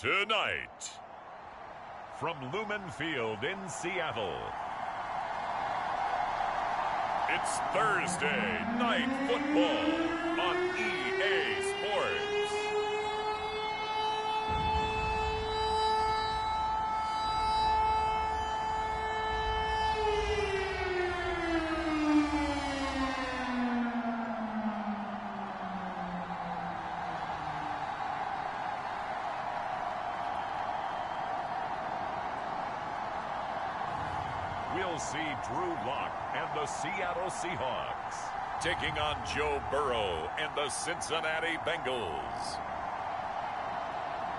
Tonight, from Lumen Field in Seattle, it's Thursday Night Football on EA Sports. We'll see Drew Lock and the Seattle Seahawks taking on Joe Burrow and the Cincinnati Bengals.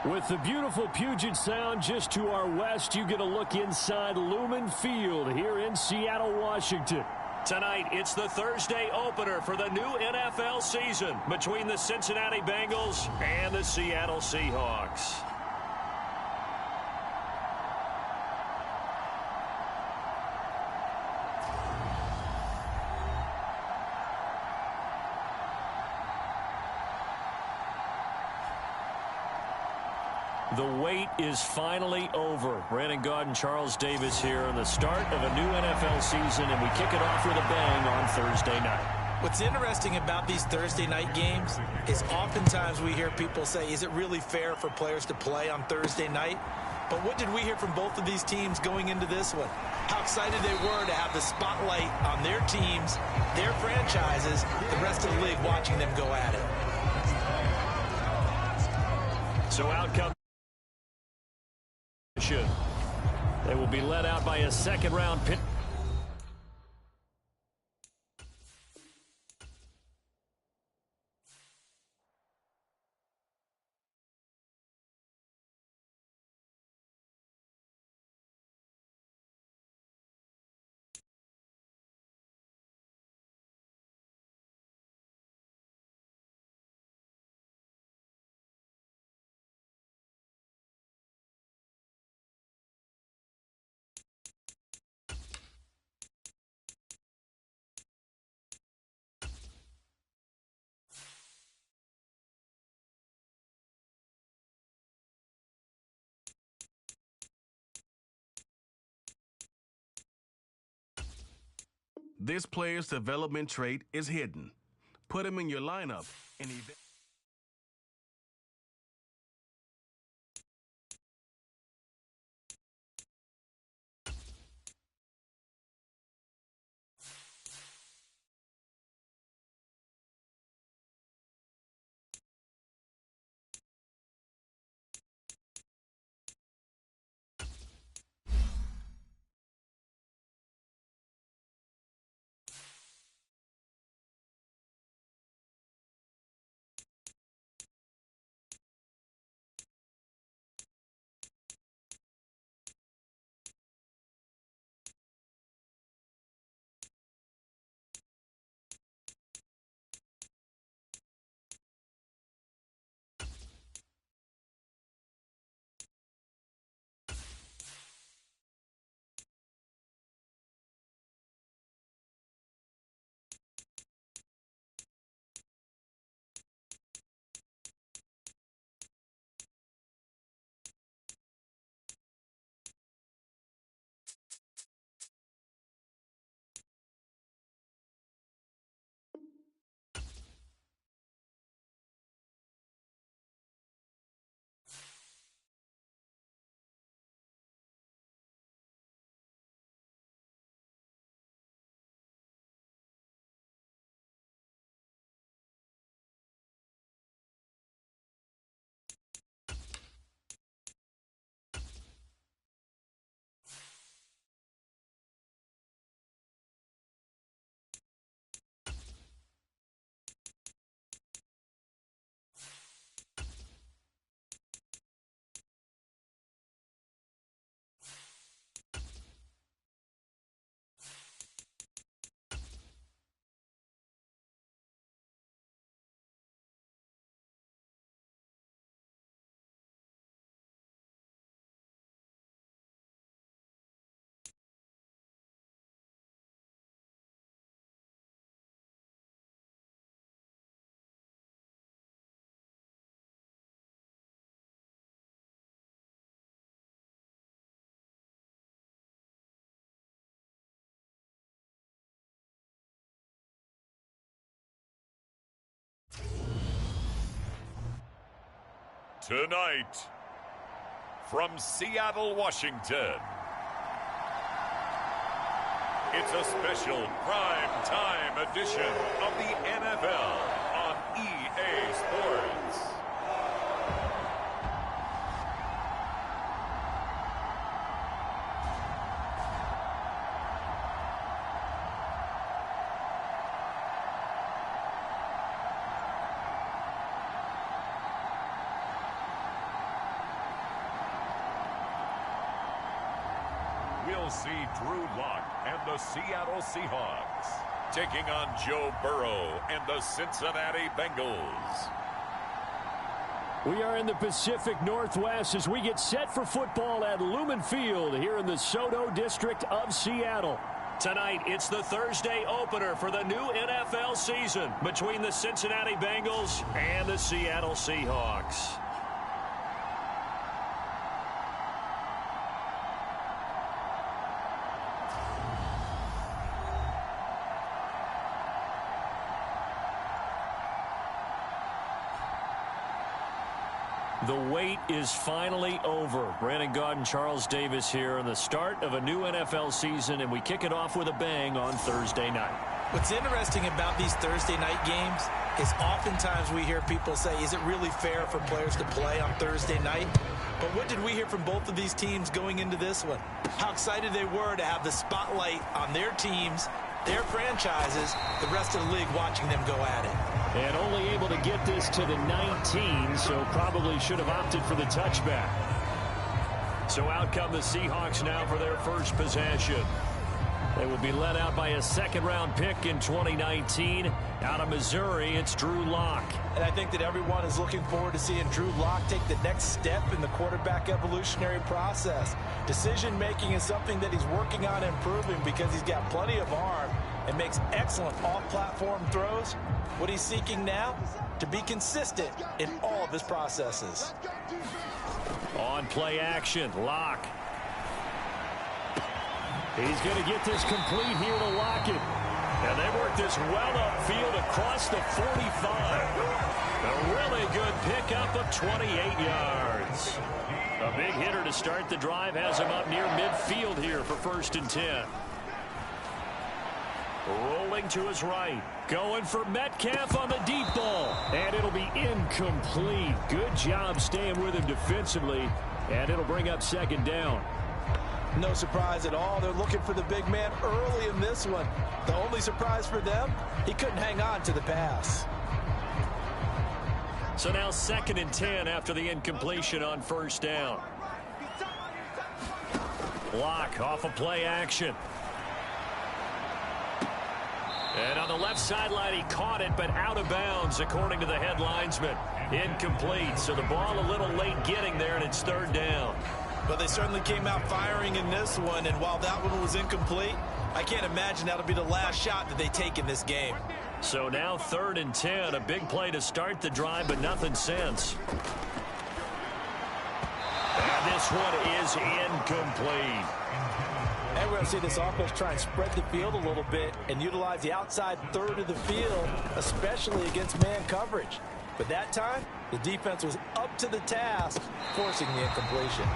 With the beautiful Puget Sound just to our west, you get a look inside Lumen Field here in Seattle, Washington. Tonight, it's the Thursday opener for the new NFL season between the Cincinnati Bengals and the Seattle Seahawks. The wait is finally over. Brandon Gaud and Charles Davis here on the start of a new NFL season, and we kick it off with a bang on Thursday night. What's interesting about these Thursday night games is oftentimes we hear people say, is it really fair for players to play on Thursday night? But what did we hear from both of these teams going into this one? How excited they were to have the spotlight on their teams, their franchises, the rest of the league watching them go at it. So out comes. They will be led out by a second-round pick. This player's development trait is hidden. Put him in your lineup and Tonight, from Seattle, Washington, it's a special prime time edition of the NFL on EA Sports. We'll see Drew Lock and the Seattle Seahawks taking on Joe Burrow and the Cincinnati Bengals. We are in the Pacific Northwest as we get set for football at Lumen Field here in the Soto District of Seattle. Tonight, it's the Thursday opener for the new NFL season between the Cincinnati Bengals and the Seattle Seahawks. The wait is finally over. Brandon Gaudin and Charles Davis here on the start of a new NFL season, and we kick it off with a bang on Thursday night. What's interesting about these Thursday night games is oftentimes we hear people say, is it really fair for players to play on Thursday night? But what did we hear from both of these teams going into this one? How excited they were to have the spotlight on their teams, their franchises, the rest of the league watching them go at it. And only able to get this to the 19, so probably should have opted for the touchback. So out come the Seahawks now for their first possession. They will be led out by a second-round pick in 2019. Out of Missouri, it's Drew Lock. And I think that everyone is looking forward to seeing Drew Lock take the next step in the quarterback evolutionary process. Decision-making is something that he's working on improving because he's got plenty of arm and makes excellent off-platform throws. What he's seeking now, to be consistent in all of his processes. On play action, Lock. He's going to get this complete here to Lockett. And they work this well upfield across the 45. A really good pickup of 28 yards. A big hitter to start the drive has him up near midfield here for 1st and 10. Rolling to his right. Going for Metcalf on the deep ball. And it'll be incomplete. Good job staying with him defensively. And it'll bring up 2nd down. No surprise at all. They're looking for the big man early in this one. The only surprise for them, he couldn't hang on to the pass. So now 2nd and 10 after the incompletion on 1st down. Lock off of play action. And on the left sideline, he caught it, but out of bounds, according to the head linesman. Incomplete, so the ball a little late getting there, and it's 3rd down. But they certainly came out firing in this one, and while that one was incomplete, I can't imagine that'll be the last shot that they take in this game. So now 3rd and 10, a big play to start the drive, but nothing since. And this one is incomplete. And we're going to see this offense try and spread the field a little bit and utilize the outside third of the field, especially against man coverage. But that time, the defense was up to the task, forcing the incompletion.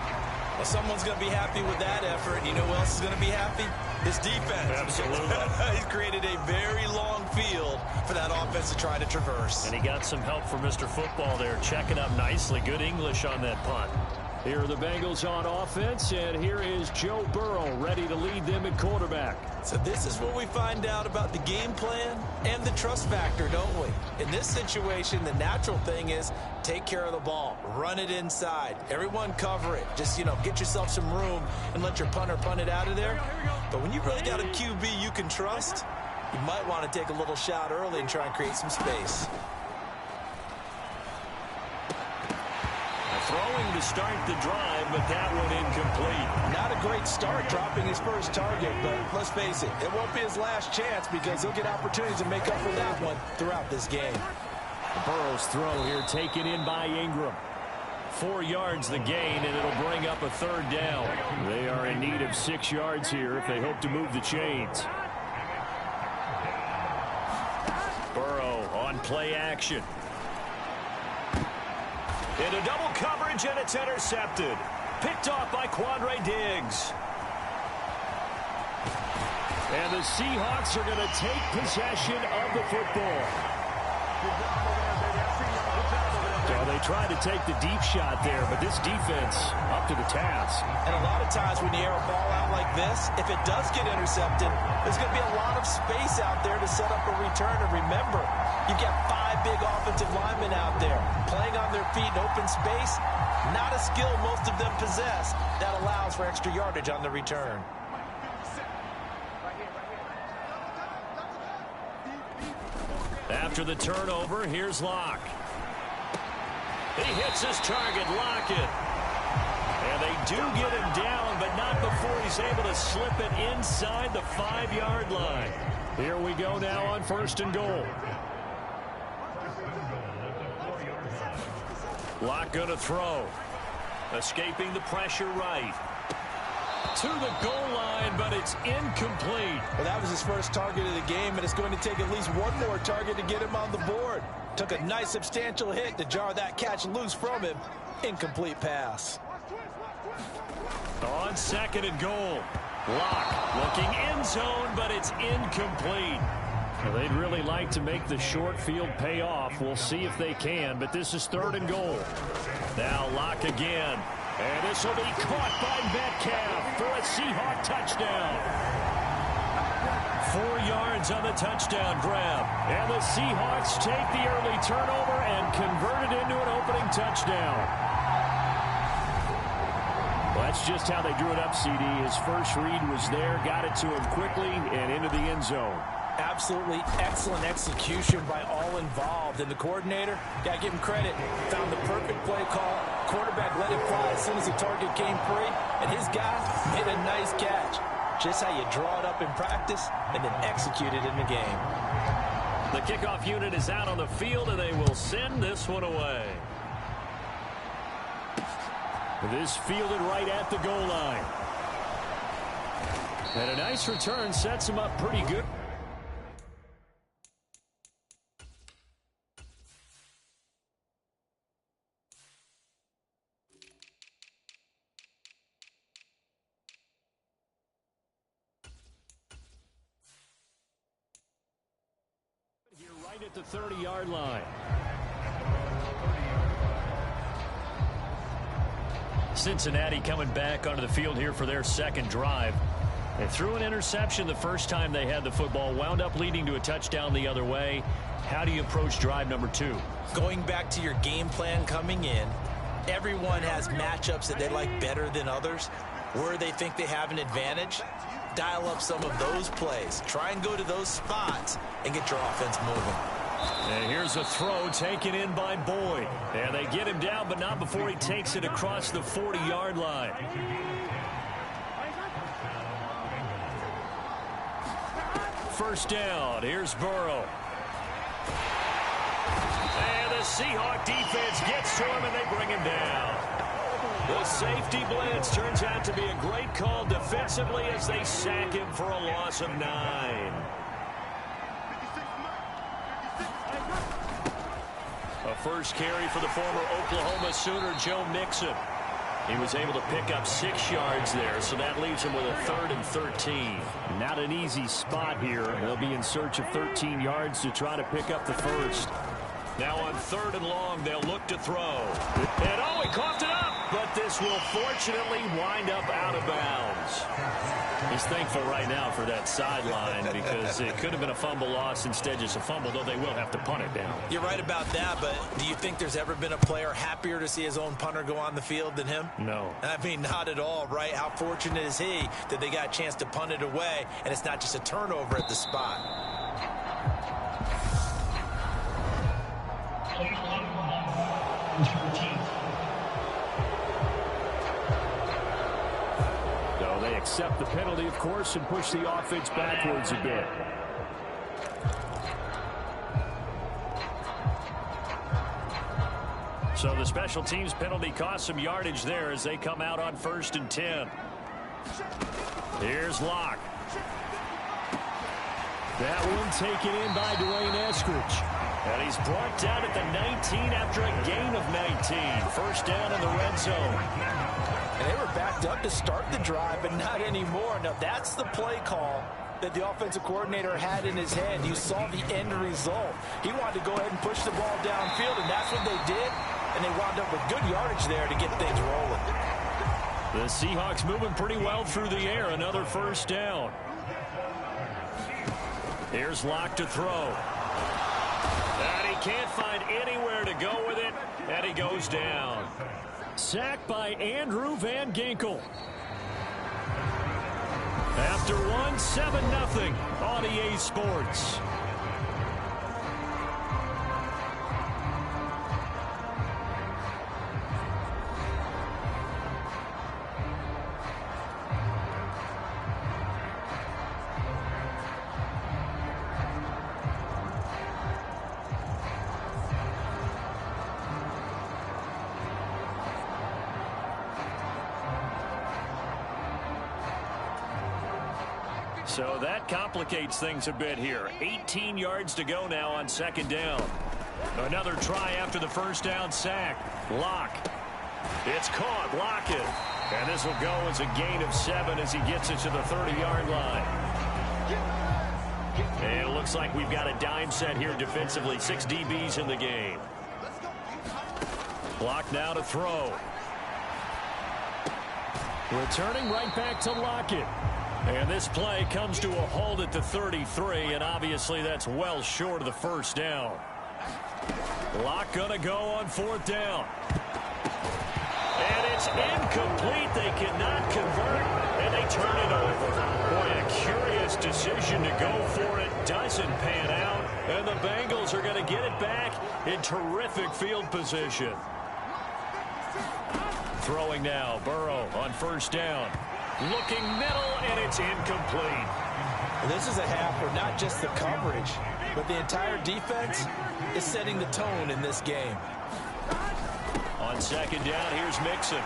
Well, someone's going to be happy with that effort. You know who else is going to be happy? His defense. Absolutely. He's created a very long field for that offense to try to traverse. And he got some help from Mr. Football there, checking up nicely. Good English on that punt. Here are the Bengals on offense, and here is Joe Burrow ready to lead them at quarterback. So this is where we find out about the game plan and the trust factor, don't we? In this situation, the natural thing is take care of the ball, run it inside, everyone cover it. Just, get yourself some room and let your punter punt it out of there. But when you really got a QB you can trust, you might want to take a little shot early and try and create some space. Throwing to start the drive, but that one incomplete. Not a great start dropping his first target, but let's face it, it won't be his last chance because he'll get opportunities to make up for that one throughout this game. Burrow's throw here taken in by Ingram. 4 yards the gain, and it'll bring up a 3rd down. They are in need of 6 yards here if they hope to move the chains. Burrow on play action. Into double coverage, and it's intercepted. Picked off by Quandre Diggs. And the Seahawks are going to take possession of the football. So they tried to take the deep shot there, but this defense up to the task. And a lot of times when you air a ball out like this, if it does get intercepted, there's going to be a lot of space out there to set up a return. And remember, you've got 5 big offensive linemen out there playing on their feet in open space. Not a skill most of them possess that allows for extra yardage on the return. After the turnover, here's Locke. He hits his target, Lockett. And they do get him down, but not before he's able to slip it inside the 5-yard line. Here we go now on 1st and goal. Locke going to throw. Escaping the pressure right. To the goal line, but it's incomplete. Well, that was his first target of the game, and it's going to take at least one more target to get him on the board. Took a nice substantial hit to jar that catch loose from him. Incomplete pass. On 2nd and goal. Locke looking end zone, but it's incomplete. Well, they'd really like to make the short field pay off. We'll see if they can, but this is 3rd and goal. Now Locke again. And this will be caught by Metcalf for a Seahawk touchdown. 4 yards on the touchdown grab. And the Seahawks take the early turnover and convert it into an opening touchdown. Well, that's just how they drew it up, CD. His first read was there, got it to him quickly, and into the end zone. Absolutely excellent execution by all involved. And the coordinator, got to give him credit, found the perfect play call. Quarterback let it fly as soon as the target came free. And his guy made a nice catch. Just how you draw it up in practice and then execute it in the game. The kickoff unit is out on the field, and they will send this one away. This fielded right at the goal line. And a nice return sets him up pretty good. Here right at the 30-yard line. Cincinnati coming back onto the field here for their second drive. They threw an interception the first time they had the football, wound up leading to a touchdown the other way. How do you approach drive number 2? Going back to your game plan coming in, everyone has matchups that they like better than others. Where they think they have an advantage, dial up some of those plays. Try and go to those spots and get your offense moving. And here's a throw taken in by Boyd. And they get him down, but not before he takes it across the 40-yard line. First down. Here's Burrow. And the Seahawk defense gets to him, and they bring him down. The safety blitz turns out to be a great call defensively as they sack him for a loss of 9. A first carry for the former Oklahoma Sooner, Joe Mixon. He was able to pick up 6 yards there, so that leaves him with a 3rd and 13. Not an easy spot here. They'll be in search of 13 yards to try to pick up the first. Now on 3rd and long, they'll look to throw. And oh, he coughed it up, but this will fortunately wind up out of bounds. He's thankful right now for that sideline because it could have been a fumble loss, instead just a fumble, though they will have to punt it down. You're right about that, but do you think there's ever been a player happier to see his own punter go on the field than him? No. I mean, not at all, right? How fortunate is he that they got a chance to punt it away, and it's not just a turnover at the spot. So they accept the penalty, of course, and push the offense backwards a bit. So the special teams penalty cost some yardage there as they come out on 1st and 10. Here's Locke. That one taken in by Dwayne Eskridge. And he's brought down at the 19 after a gain of 19. First down in the red zone. And they were backed up to start the drive, but not anymore. Now, that's the play call that the offensive coordinator had in his head. You saw the end result. He wanted to go ahead and push the ball downfield, and that's what they did. And they wound up with good yardage there to get things rolling. The Seahawks moving pretty well through the air. Another first down. Here's Locke to throw. And he can't find anywhere to go with it, and he goes down. Sacked by Andrew Van Ginkel. After one, 7-0 on EA Sports. So that complicates things a bit here. 18 yards to go now on second down. Another try after the first down sack. Locke. It's caught. Lockett. And this will go as a gain of 7 as he gets it to the 30-yard line. And it looks like we've got a dime set here defensively. 6 DBs in the game. Locke now to throw. Returning right back to Lockett. And this play comes to a halt at the 33, and obviously that's well short of the first down. Locke gonna go on fourth down. And it's incomplete. They cannot convert, and they turn it over. Boy, a curious decision to go for it. Doesn't pan out, and the Bengals are going to get it back in terrific field position. Throwing now, Burrow on first down. Looking middle, and it's incomplete. This is a half where not just the coverage, but the entire defense is setting the tone in this game. On second down, here's Mixon.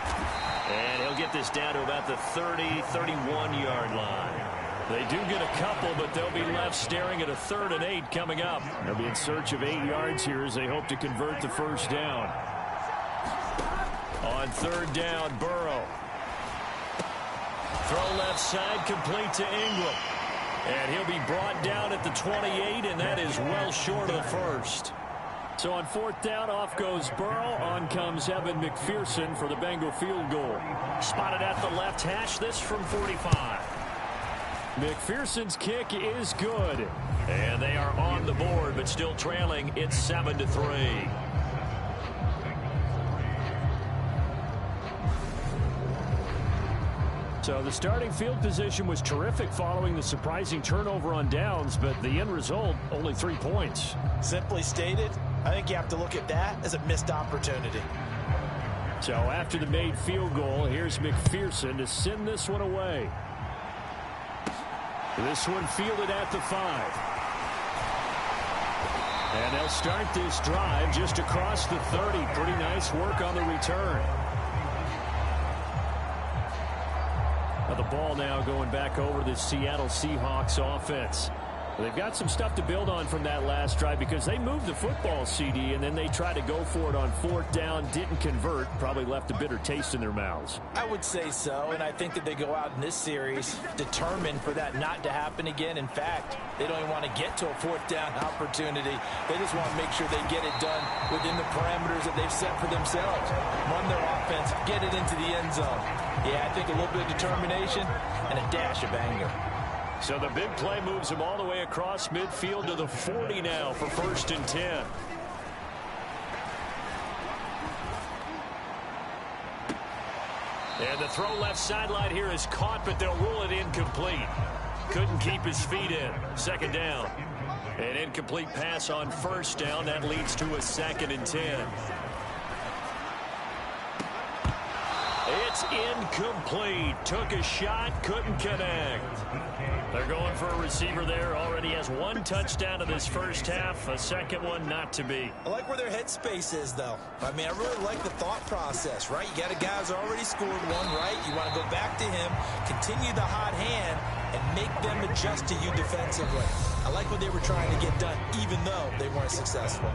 And he'll get this down to about the 30, 31-yard line. They do get a couple, but they'll be left staring at a 3rd and 8 coming up. They'll be in search of 8 yards here as they hope to convert the first down. On third down, Burrow. Throw left side, complete to Ingram. And he'll be brought down at the 28, and that is well short of the first. So on fourth down, off goes Burrow. On comes Evan McPherson for the Bengal field goal. Spotted at the left hash, this from 45. McPherson's kick is good. And they are on the board, but still trailing. It's 7-3. So the starting field position was terrific following the surprising turnover on downs, but the end result, only 3 points. Simply stated, I think you have to look at that as a missed opportunity. So after the made field goal, here's McPherson to send this one away. This one fielded at the 5. And they'll start this drive just across the 30. Pretty nice work on the return. The ball now going back over the Seattle Seahawks offense. They've got some stuff to build on from that last drive because they moved the football, CD, and then they tried to go for it on fourth down, didn't convert, probably left a bitter taste in their mouths. I would say so, and I think that they go out in this series determined for that not to happen again. In fact, they don't even want to get to a fourth down opportunity. They just want to make sure they get it done within the parameters that they've set for themselves. Run their offense, get it into the end zone. Yeah, I think a little bit of determination and a dash of anger. So the big play moves him all the way across midfield to the 40 now for 1st and 10. And the throw left sideline here is caught, but they'll rule it incomplete. Couldn't keep his feet in. 2nd down. An incomplete pass on 1st down. That leads to a 2nd and 10. It's incomplete. Took a shot, couldn't connect. They're going for a receiver there. Already has one touchdown in this first half. A second one not to be. I like where their headspace is, though. I mean, I really like the thought process, right? You got a guy who's already scored one, right? You want to go back to him, continue the hot hand, and make them adjust to you defensively. I like what they were trying to get done, even though they weren't successful.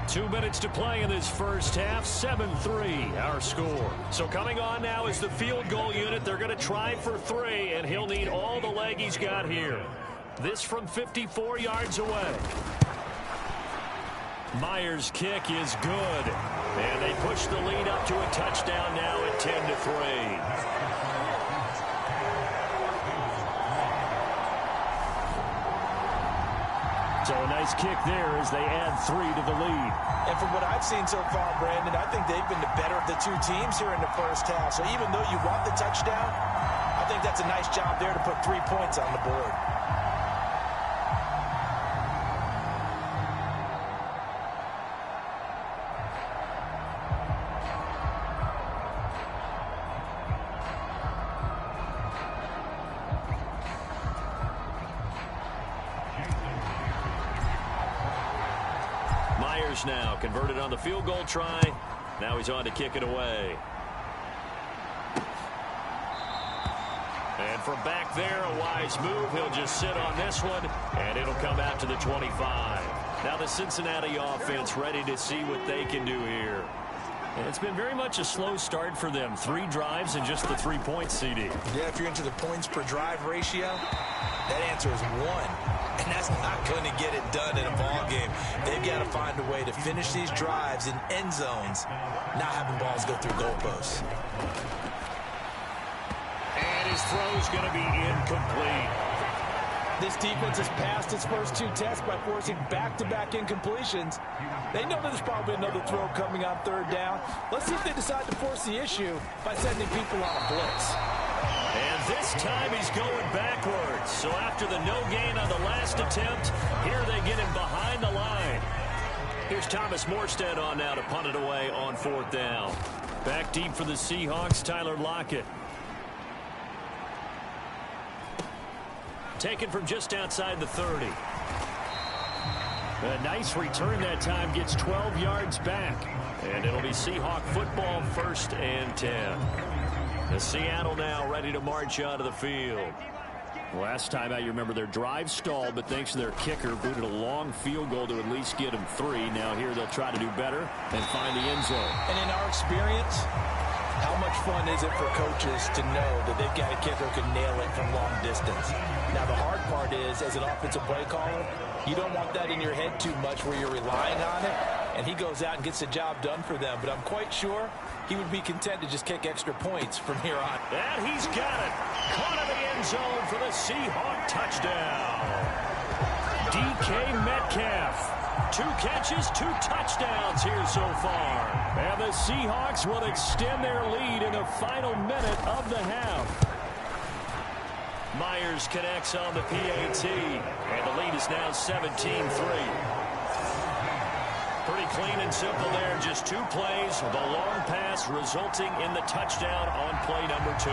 2 minutes to play in this first half. 7-3 our score. So coming on now is the field goal unit. They're going to try for 3, and he'll need all the leg he's got here. This from 54 yards away. Myers' kick is good. And they push the lead up to a touchdown now at 10-3. So a nice kick there as they add 3 to the lead. And from what I've seen so far, Brandon, I think they've been the better of the two teams here in the first half. So even though you want the touchdown, I think that's a nice job there to put 3 points on the board. Now converted on the field goal try. Now he's on to kick it away. And from back there, a wise move. He'll just sit on this one, and it'll come out to the 25. Now the Cincinnati offense ready to see what they can do here. And it's been very much a slow start for them. 3 drives and just the 3 points, CD. Yeah, if you're into the points per drive ratio, that answer is 1. And that's not going to get it done in a ball game. They've got to find a way to finish these drives in end zones, not having balls go through goalposts. And his throw's going to be incomplete. This defense has passed its first 2 tests by forcing back-to-back incompletions. They know there's probably another throw coming on 3rd down. Let's see if they decide to force the issue by sending people on a blitz. And this time he's going backwards. So after the no gain on the last attempt, here they get him behind the line. Here's Thomas Morstead on now to punt it away on 4th down. Back deep for the Seahawks, Tyler Lockett. Taken from just outside the 30. A nice return that time, gets 12 yards back. And it'll be Seahawk football, 1st and 10. The Seattle now ready to march onto the field. Last time out, you remember their drive stalled, but thanks to their kicker, booted a long field goal to at least get them 3. Now here they'll try to do better and find the end zone. And in our experience, how much fun is it for coaches to know that they've got a kicker who can nail it from long distance? Now the hard part is, as an offensive play caller, you don't want that in your head too much where you're relying on it, and he goes out and gets the job done for them. But I'm quite sure he would be content to just kick extra points from here on. And he's got it. Caught in the end zone for the Seahawk touchdown. DK Metcalf. 2 catches, 2 touchdowns here so far. And the Seahawks will extend their lead in the final minute of the half. Myers connects on the PAT. And the lead is now 17-3. Pretty clean and simple there. Just 2 plays. The long pass resulting in the touchdown on play number 2.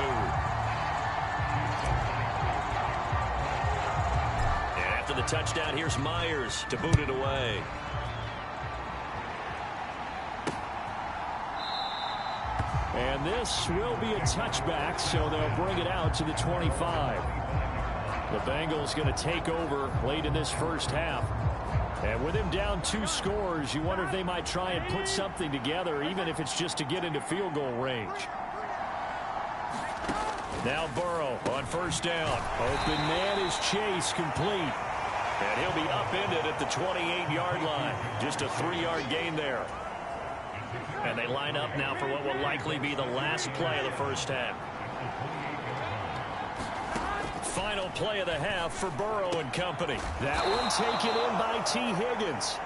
And after the touchdown, here's Myers to boot it away. And this will be a touchback, so they'll bring it out to the 25. The Bengals going to take over late in this first half. And with him down 2 scores, you wonder if they might try and put something together, even if it's just to get into field goal range. Now Burrow on 1st down. Open man is Chase, complete. And he'll be upended at the 28-yard line. Just a 3-yard gain there. And they line up now for what will likely be the last play of the first half. Final play of the half for Burrow and company. That one taken in by T. Higgins.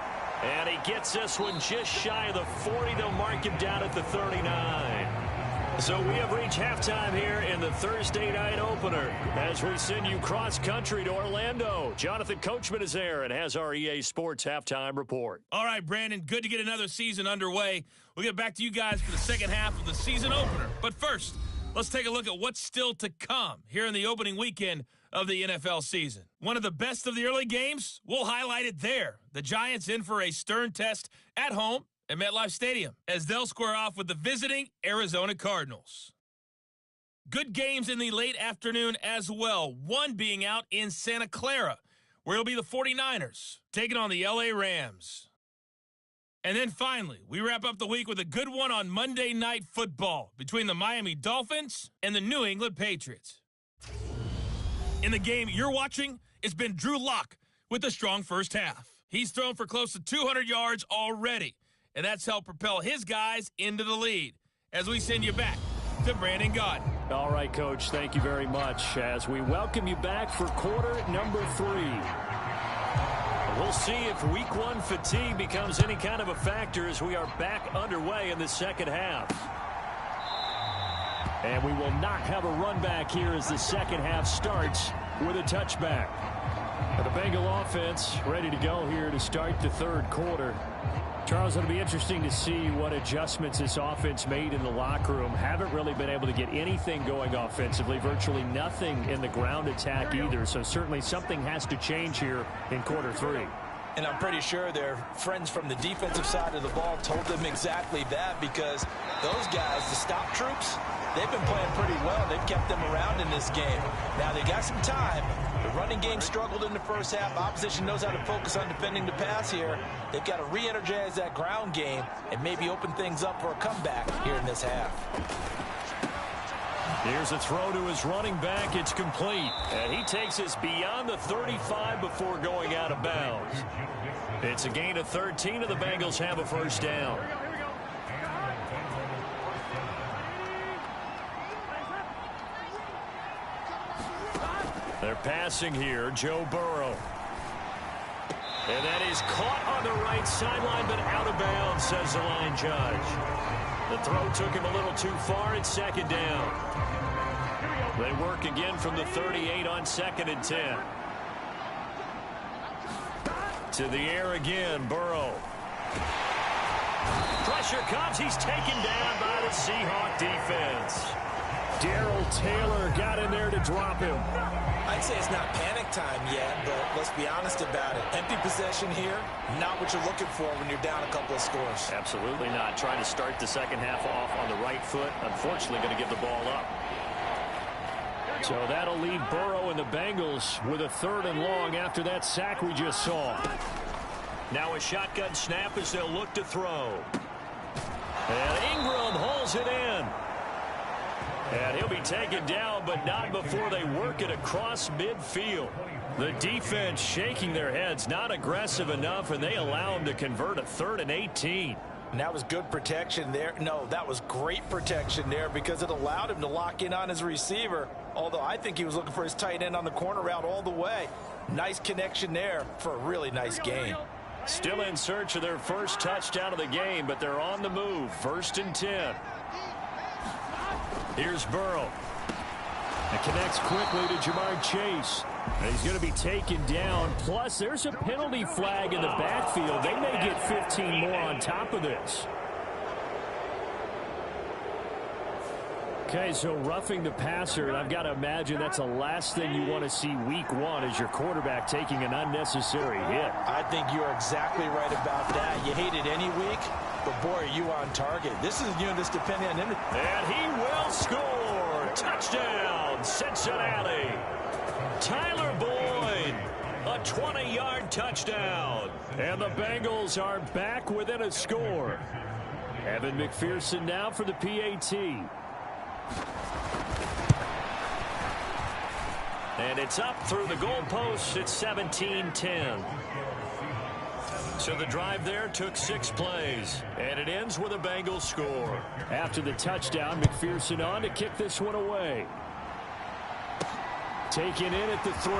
And he gets this one just shy of the 40. They'll mark him down at the 39. So we have reached halftime here in the Thursday night opener as we send you cross-country to Orlando. Jonathan Coachman is there and has our EA Sports halftime report. All right, Brandon, good to get another season underway. We'll get back to you guys for the second half of the season opener. But first, let's take a look at what's still to come here in the opening weekend of the NFL season. One of the best of the early games, we'll highlight it there. The Giants in for a stern test at home at MetLife Stadium as they'll square off with the visiting Arizona Cardinals. Good games in the late afternoon as well, one being out in Santa Clara, where it'll be the 49ers taking on the LA Rams. And then finally, we wrap up the week with a good one on Monday Night Football between the Miami Dolphins and the New England Patriots. In the game you're watching, it's been Drew Lock with a strong first half. He's thrown for close to 200 yards already, and that's helped propel his guys into the lead. As we send you back to Brandon Gaudin. All right, Coach, thank you very much as we welcome you back for quarter number 3. We'll see if week 1 fatigue becomes any kind of a factor as we are back underway in the second half. And we will not have a run back here as the second half starts with a touchback. The Bengal offense ready to go here to start the third quarter. Charles, it'll be interesting to see what adjustments this offense made in the locker room. Haven't really been able to get anything going offensively, virtually nothing in the ground attack either. So certainly something has to change here in quarter 3. And I'm pretty sure their friends from the defensive side of the ball told them exactly that, because those guys, the stop troops, they've been playing pretty well. They've kept them around in this game. Now they got some time. The running game struggled in the first half. Opposition knows how to focus on defending the pass here. They've got to re-energize that ground game and maybe open things up for a comeback here in this half. Here's a throw to his running back. It's complete. And he takes us beyond the 35 before going out of bounds. It's a gain of 13, and the Bengals have a first down. They're passing here, Joe Burrow. And that is caught on the right sideline, but out of bounds, says the line judge. The throw took him a little too far. It's second down. They work again from the 38 on 2nd and 10. To the air again, Burrow. Pressure comes. He's taken down by the Seahawks defense. Darrell Taylor got in there to drop him. I'd say it's not panic time yet, but let's be honest about it. Empty possession here, not what you're looking for when you're down a couple of scores. Absolutely not. Trying to start the second half off on the right foot. Unfortunately, going to give the ball up. So that'll leave Burrow and the Bengals with a 3rd and long after that sack we just saw. Now a shotgun snap as they'll look to throw. And Ingram holds it in. And he'll be taken down, but not before they work it across midfield. The defense shaking their heads, not aggressive enough, and they allow him to convert a 3rd and 18. And that was good protection there. No, that was great protection there because it allowed him to lock in on his receiver, although I think he was looking for his tight end on the corner route all the way. Nice connection there for a really nice gain. Still in search of their first touchdown of the game, but they're on the move. 1st and 10. Here's Burrow. It connects quickly to Jamar Chase. And he's going to be taken down. Plus, there's a penalty flag in the backfield. They may get 15 more on top of this. Okay, so roughing the passer, and I've got to imagine that's the last thing you want to see week 1 as your quarterback taking an unnecessary hit. I think you're exactly right about that. You hate it any week, but boy, are you on target. This is this depending on him. And he will score. Touchdown, Cincinnati. Tyler Boyd, a 20-yard touchdown. And the Bengals are back within a score. Evan McPherson now for the PAT. And it's up through the goalposts. It's 17-10. So the drive there took 6 plays. And it ends with a Bengals score. After the touchdown, McPherson on to kick this one away. Taken in at the 3.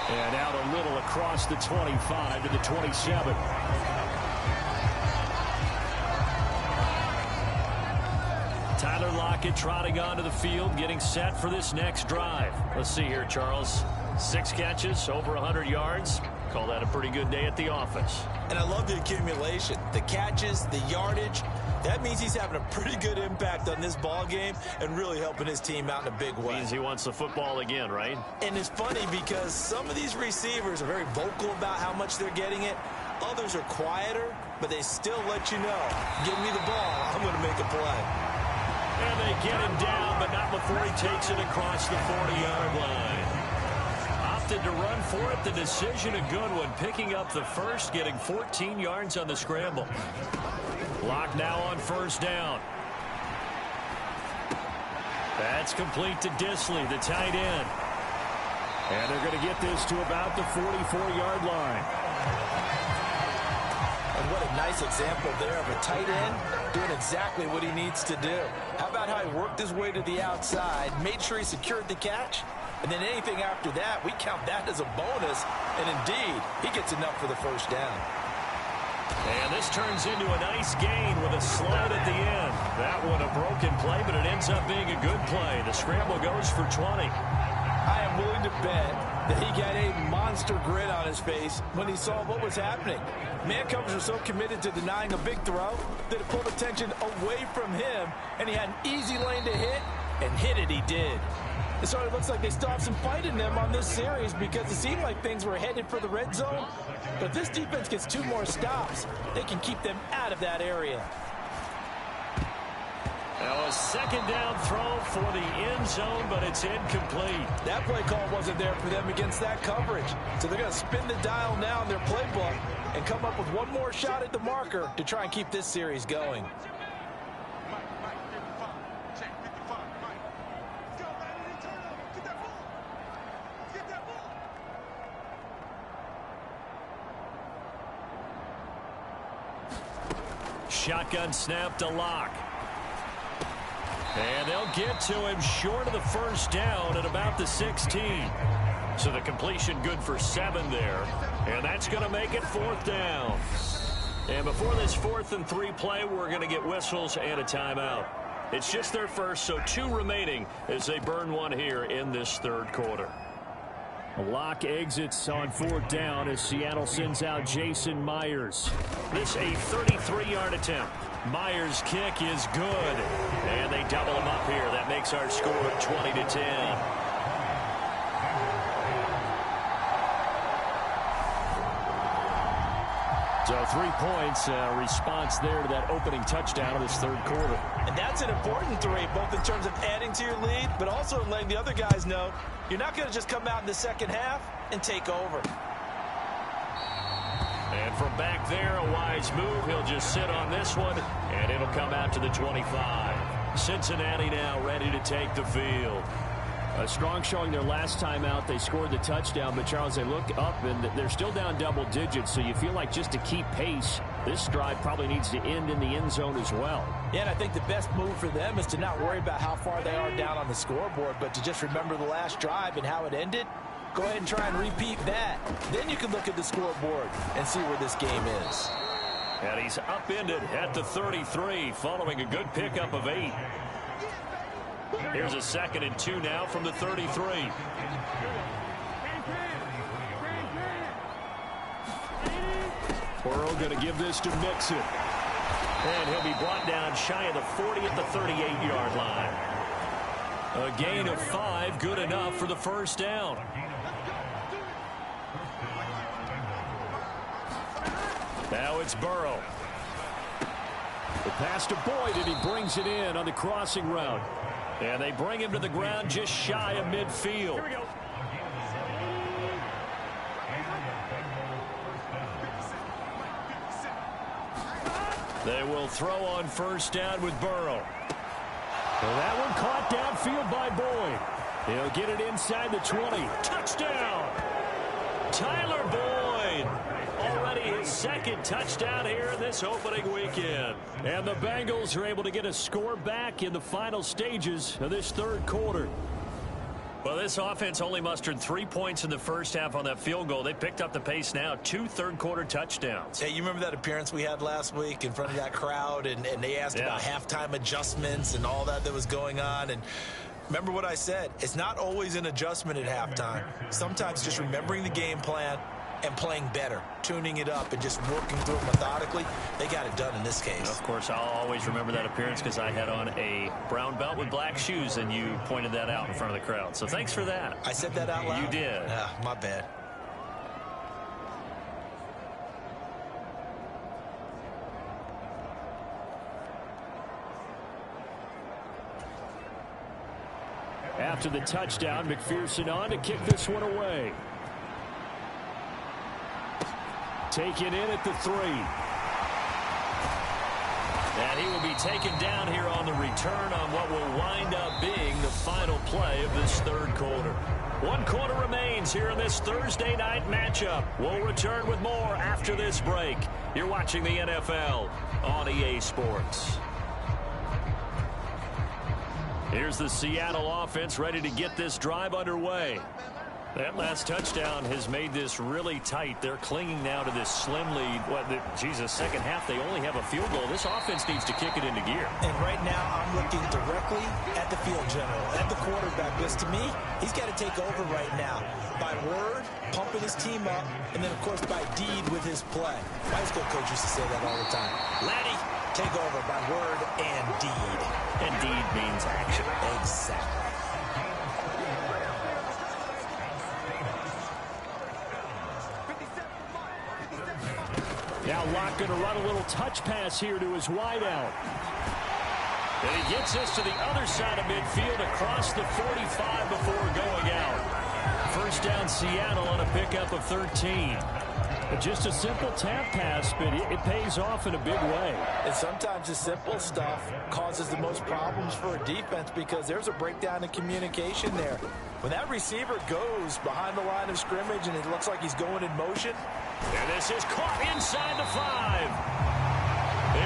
And out a little across the 25 to the 27. Tyler Lockett trotting onto the field, getting set for this next drive. Let's see here, Charles. 6 catches, over 100 yards. Call that a pretty good day at the office. And I love the accumulation, the catches, the yardage. That means he's having a pretty good impact on this ball game and really helping his team out in a big way. Means he wants the football again, right? And it's funny because some of these receivers are very vocal about how much they're getting it. Others are quieter, but they still let you know, give me the ball, I'm going to make a play. And they get him down, but not before he takes it across the 40-yard line. Opted to run for it. The decision a good one. Picking up the first, getting 14 yards on the scramble. Lock now on first down. That's complete to Disley, the tight end. And they're going to get this to about the 44-yard line. And what a nice example there of a tight end doing exactly what he needs to do. How about how he worked his way to the outside, made sure he secured the catch, and then anything after that, we count that as a bonus. And indeed, he gets enough for the first down. And this turns into a nice gain with a slide at the end. That one a broken play, but it ends up being a good play. The scramble goes for 20. I am willing to bet that he got a monster grin on his face when he saw what was happening. Man coverage was so committed to denying a big throw that it pulled attention away from him, and he had an easy lane to hit, and hit it he did. It sort of looks like they still have some fight in them on this series because it seemed like things were headed for the red zone. But if this defense gets 2 more stops, they can keep them out of that area. Now a second down throw for the end zone, but it's incomplete. That play call wasn't there for them against that coverage. So they're going to spin the dial now in their playbook and come up with one more shot at the marker to try and keep this series going. Shotgun snap to Lock. And they'll get to him short of the first down at about the 16. So the completion good for 7 there. And that's going to make it 4th down. And before this 4th and 3 play, we're going to get whistles and a timeout. It's just their first, so 2 remaining as they burn one here in this 3rd quarter. Lock exits on 4th down as Seattle sends out Jason Myers. This a 33-yard attempt. Myers' kick is good. And they double him up here. That makes our score 20-10. So 3 points, response there to that opening touchdown of this 3rd quarter. And that's an important 3, both in terms of adding to your lead, but also letting the other guys know you're not going to just come out in the second half and take over. And from back there, a wise move. He'll just sit on this one, and it'll come out to the 25. Cincinnati now ready to take the field. A strong showing their last time out. They scored the touchdown, but Charles, they look up and they're still down double digits, so you feel like just to keep pace, this drive probably needs to end in the end zone as well. Yeah, and I think the best move for them is to not worry about how far they are down on the scoreboard, but to just remember the last drive and how it ended. Go ahead and try and repeat that. Then you can look at the scoreboard and see where this game is. And he's upended at the 33 following a good pickup of 8. Here's a 2nd and 2 now from the 33. Burrow going to give this to Mixon. And he'll be brought down shy of the 40 at the 38-yard line. A gain of 5, good enough for the first down. Now it's Burrow. The pass to Boyd, and he brings it in on the crossing route. And they bring him to the ground just shy of midfield. Here we go. They will throw on first down with Burrow. And that one caught downfield by Boyd. He'll get it inside the 20. Touchdown! Tyler Boyd. Already his 2nd touchdown here in this opening weekend. And the Bengals are able to get a score back in the final stages of this 3rd quarter. Well, this offense only mustered 3 points in the first half on that field goal. They picked up the pace now. 2 third-quarter touchdowns. Hey, you remember that appearance we had last week in front of that crowd, and they asked about halftime adjustments and all that was going on, and remember what I said. It's not always an adjustment at halftime. Sometimes just remembering the game plan and playing better, tuning it up and just working through it methodically. They got it done in this case. Of course, I'll always remember that appearance because I had on a brown belt with black shoes, and you pointed that out in front of the crowd. So thanks for that. I said that out loud? You did. My bad. After the touchdown, McPherson on to kick this one away. Taken in at the 3. And he will be taken down here on the return on what will wind up being the final play of this third quarter. 1 quarter remains here in this Thursday night matchup. We'll return with more after this break. You're watching the NFL on EA Sports. Here's the Seattle offense ready to get this drive underway. That last touchdown has made this really tight. They're clinging now to this slim lead. Second half, they only have a field goal. This offense needs to kick it into gear. And right now, I'm looking directly at the field general, at the quarterback. Because to me, he's got to take over right now. By word, pumping his team up, and then, of course, by deed with his play. My high school coach used to say that all the time. Laddie, take over by word and deed. And deed means action. Exactly. Now Locke going to run a little touch pass here to his wideout. And he gets this to the other side of midfield across the 45 before going out. First down Seattle on a pickup of 13. Just a simple tap pass, but it pays off in a big way. And sometimes the simple stuff causes the most problems for a defense because there's a breakdown in communication there. When that receiver goes behind the line of scrimmage and it looks like he's going in motion. And this is caught inside the 5.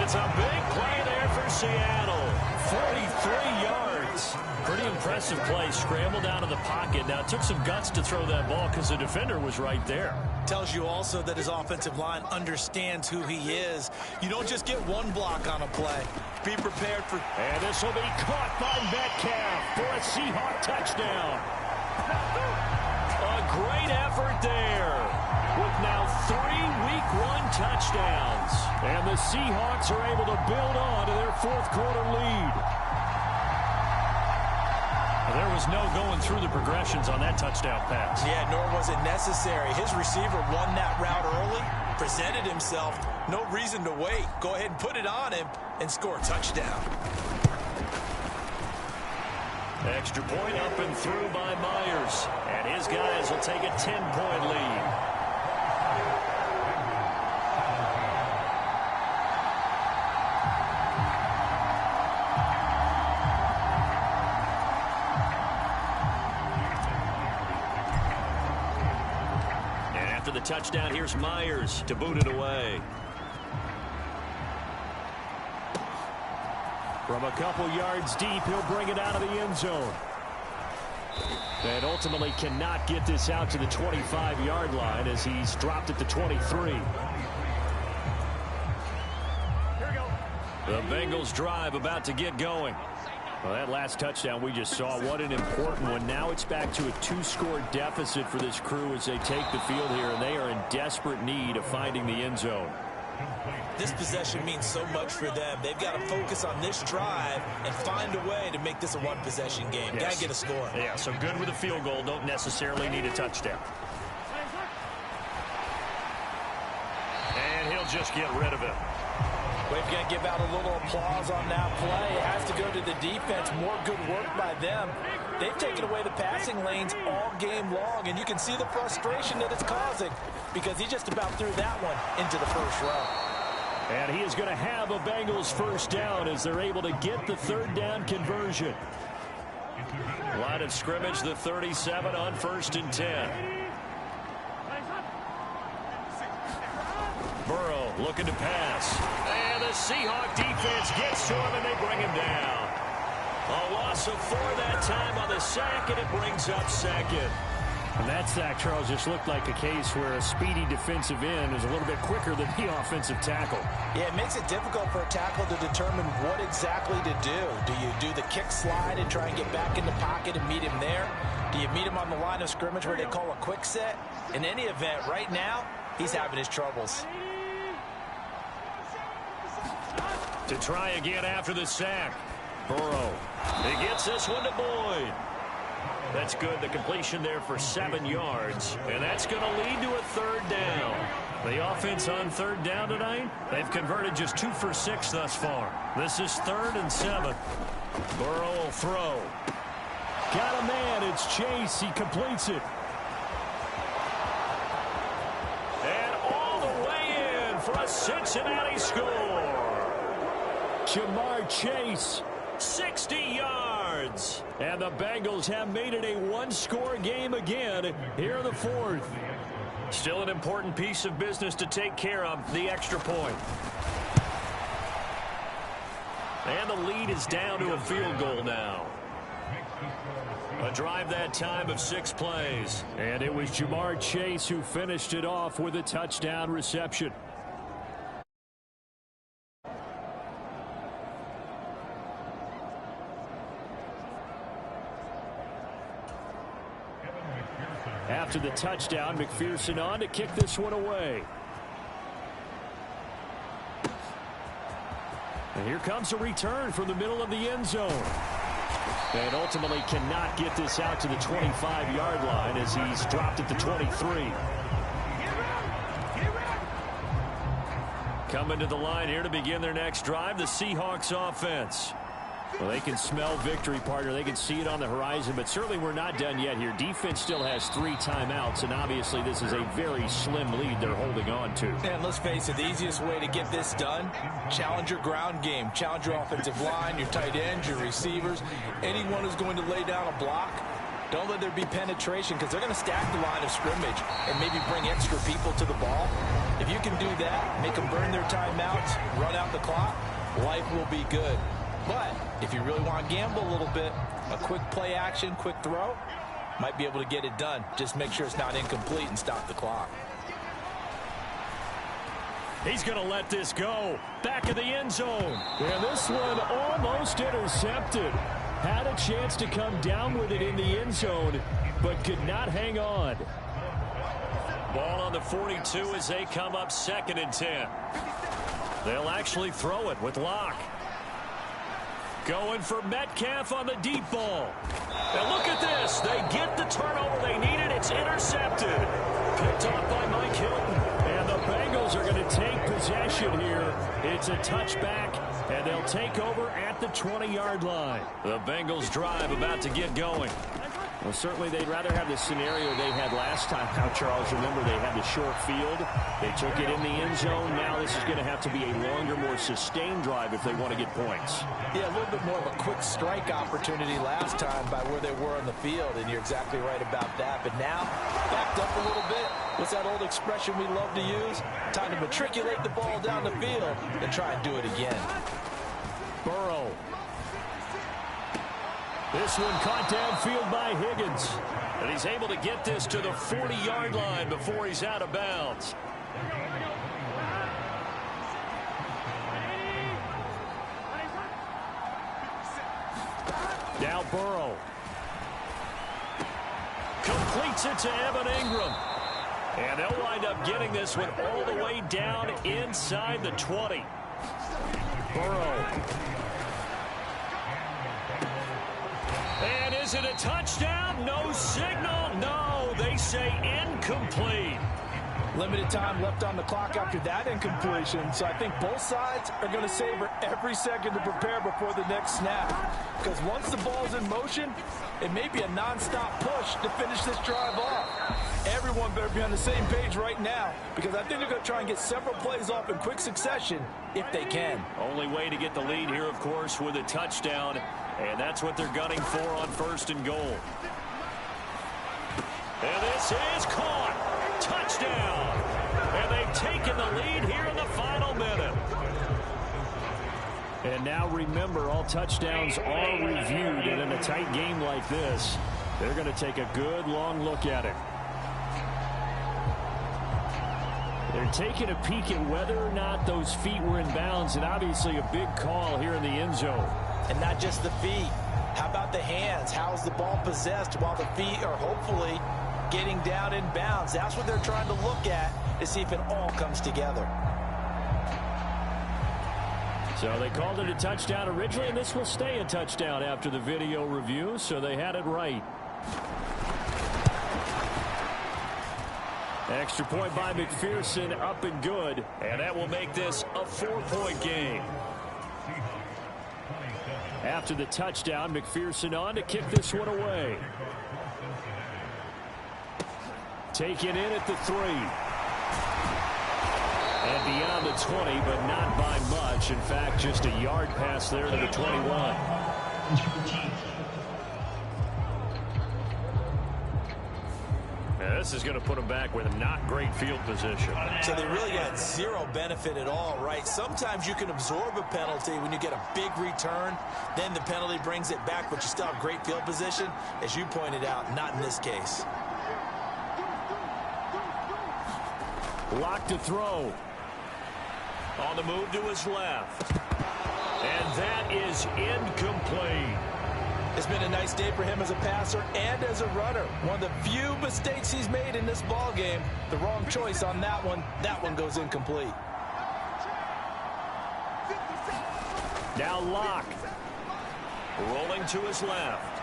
It's a big play there for Seattle. 43 yards. Pretty impressive play. Scrambled out of the pocket. Now, it took some guts to throw that ball because the defender was right there. Tells you also that his offensive line understands who he is. You don't just get one block on a play. Be prepared for... And this will be caught by Metcalf for a Seahawk touchdown. A great effort there. With now 3 Week 1 touchdowns. And the Seahawks are able to build on to their fourth quarter lead. There was no going through the progressions on that touchdown pass. Yeah, nor was it necessary. His receiver won that route early, presented himself. No reason to wait. Go ahead and put it on him and score a touchdown. Extra point up and through by Myers. And his guys will take a 10-point lead. The touchdown, here's Myers to boot it away. From a couple yards deep, he'll bring it out of the end zone. And ultimately cannot get this out to the 25-yard line as he's dropped at the 23. The Bengals drive about to get going. Well, that last touchdown we just saw, what an important one. Now it's back to a 2-score deficit for this crew as they take the field here, and they are in desperate need of finding the end zone. This possession means so much for them. They've got to focus on this drive and find a way to make this a one-possession game. Yes. Got to get a score. Yeah, so good with a field goal. Don't necessarily need a touchdown. And he'll just get rid of it. We've got to give out a little applause on that play. It has to go to the defense. More good work by them. They've taken away the passing lanes all game long, and you can see the frustration that it's causing because he just about threw that one into the first row. And he is going to have a Bengals first down as they're able to get the third down conversion. Line of scrimmage, the 37 on 1st and 10. Burrow looking to pass. And the Seahawk defense gets to him, and they bring him down. A loss of 4 that time on the sack, and it brings up second. And that sack, Charles, just looked like a case where a speedy defensive end is a little bit quicker than the offensive tackle. Yeah, it makes it difficult for a tackle to determine what exactly to do. Do you do the kick slide and try and get back in the pocket and meet him there? Do you meet him on the line of scrimmage where they call a quick set? In any event, right now, he's having his troubles. To try again after the sack. Burrow. He gets this one to Boyd. That's good. The completion there for 7 yards. And that's going to lead to a 3rd down. The offense on 3rd down tonight, they've converted just 2 for 6 thus far. This is 3rd and 7. Burrow will throw. Got a man. It's Chase. He completes it. And all the way in for a Cincinnati score. Jamar Chase. 60 yards. And the Bengals have made it a one-score game again here in the 4th. Still an important piece of business to take care of, the extra point. And the lead is down to a field goal now. A drive that time of 6 plays. And it was Jamar Chase who finished it off with a touchdown reception. After the touchdown, McPherson on to kick this one away. And here comes a return from the middle of the end zone. And ultimately cannot get this out to the 25-yard line as he's dropped at the 23. Coming to the line here to begin their next drive, the Seahawks offense. Well, they can smell victory, partner. They can see it on the horizon, but certainly we're not done yet here. Defense still has 3 timeouts, and obviously this is a very slim lead they're holding on to. And let's face it, the easiest way to get this done, challenge your ground game. Challenge your offensive line, your tight ends, your receivers, anyone who's going to lay down a block. Don't let there be penetration because they're going to stack the line of scrimmage and maybe bring extra people to the ball. If you can do that, make them burn their timeouts, run out the clock, life will be good. But if you really want to gamble a little bit, a quick play action, quick throw, might be able to get it done. Just make sure it's not incomplete and stop the clock. He's going to let this go. Back of the end zone. And this one almost intercepted. Had a chance to come down with it in the end zone, but could not hang on. Ball on the 42 as they come up 2nd and 10. They'll actually throw it with Locke. Going for Metcalf on the deep ball. And look at this. They get the turnover they needed. It's intercepted. Picked off by Mike Hilton. And the Bengals are going to take possession here. It's a touchback, and they'll take over at the 20-yard line. The Bengals drive about to get going. Well, certainly they'd rather have the scenario they had last time. Now, Charles, remember they had the short field. They took it in the end zone. Now this is going to have to be a longer, more sustained drive if they want to get points. Yeah, a little bit more of a quick strike opportunity last time by where they were on the field, and you're exactly right about that. But now, backed up a little bit. What's that old expression we love to use? Time to matriculate the ball down the field and try and do it again. Burrow. This one caught downfield by Higgins. And he's able to get this to the 40-yard line before he's out of bounds. Now Burrow. Completes it to Evan Ingram. And they'll wind up getting this one all the way down inside the 20. Burrow. And is it a touchdown? No signal. No, they say incomplete. Limited time left on the clock after that incompletion, so I think both sides are going to savor every second to prepare before the next snap. Because once the ball's in motion, it may be a nonstop push to finish this drive off. Everyone better be on the same page right now, because I think they're going to try and get several plays off in quick succession if they can. Only way to get the lead here, of course, with a touchdown, and that's what they're gunning for on 1st and goal. And this is caught. Touchdown. And they've taken the lead here in the final minute. And now remember, all touchdowns are reviewed, and in a tight game like this, they're going to take a good long look at it. They're taking a peek at whether or not those feet were in bounds, and obviously a big call here in the end zone. And not just the feet. How about the hands? How's the ball possessed while the feet are hopefully getting down in bounds? That's what they're trying to look at to see if it all comes together. So they called it a touchdown originally, and this will stay a touchdown after the video review, so they had it right. Extra point by McPherson, up and good, and that will make this a 4-point game. After the touchdown, McPherson on to kick this one away. Taken in at the 3. And beyond the 20, but not by much. In fact, just a yard pass there to the 21. Now, this is going to put them back with not great field position. So they really got zero benefit at all, right? Sometimes you can absorb a penalty when you get a big return. Then the penalty brings it back, but you still have great field position. As you pointed out, not in this case. Lock to throw. On the move to his left. And that is incomplete. It's been a nice day for him as a passer and as a runner. One of the few mistakes he's made in this ball game. The wrong choice on that one. That one goes incomplete. Now Locke. Rolling to his left.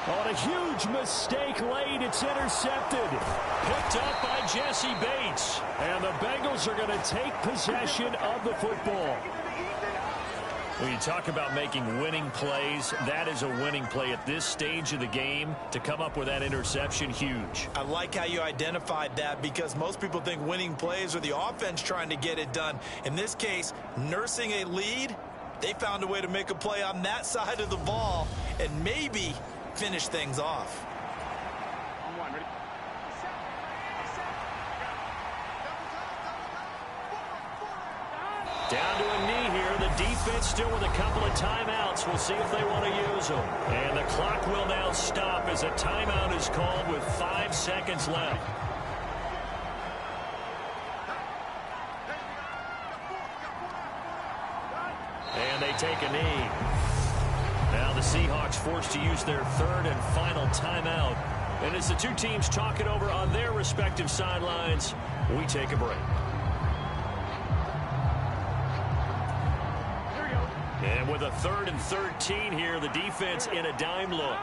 On a huge mistake late, it's intercepted. Picked up by Jesse Bates. And the Bengals are going to take possession of the football. When you talk about making winning plays, that is a winning play at this stage of the game. To come up with that interception, huge. I like how you identified that, because most people think winning plays are the offense trying to get it done. In this case, nursing a lead, they found a way to make a play on that side of the ball and maybe finish things off. Down to a knee here. The defense still with a couple of timeouts. We'll see if they want to use them. And the clock will now stop as a timeout is called with 5 seconds left. And they take a knee. Now the Seahawks forced to use their 3rd and final timeout. And as the two teams talk it over on their respective sidelines, we take a break. And with a 3rd and 13 here, the defense in a dime look.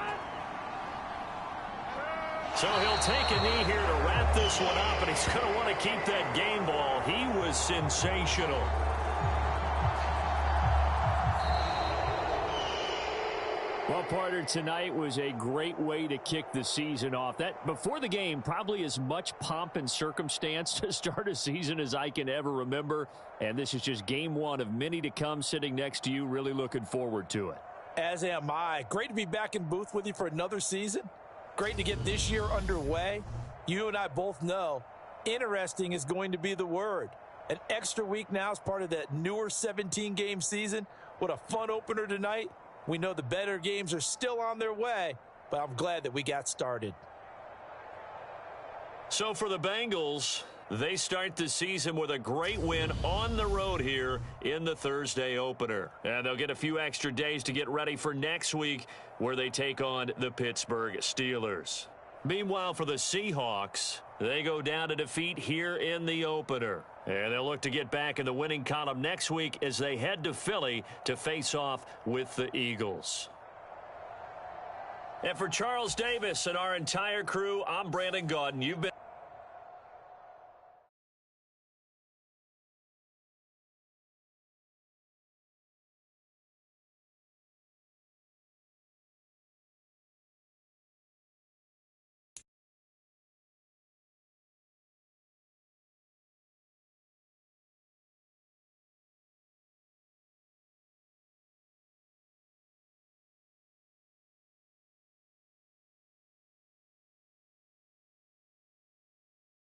So he'll take a knee here to wrap this one up, and he's going to want to keep that game ball. He was sensational. Well, partner, tonight was a great way to kick the season off. That before the game, probably as much pomp and circumstance to start a season as I can ever remember. And this is just game 1 of many to come. Sitting next to you, really looking forward to it. As am I. Great to be back in booth with you for another season. Great to get this year underway. You and I both know interesting is going to be the word. An extra week now as part of that newer 17-game season. What a fun opener tonight. We know the better games are still on their way, but I'm glad that we got started. So for the Bengals, they start the season with a great win on the road here in the Thursday opener. And they'll get a few extra days to get ready for next week, where they take on the Pittsburgh Steelers. Meanwhile, for the Seahawks, they go down to defeat here in the opener. And they'll look to get back in the winning column next week as they head to Philly to face off with the Eagles. And for Charles Davis and our entire crew, I'm Brandon Gaudin. You've been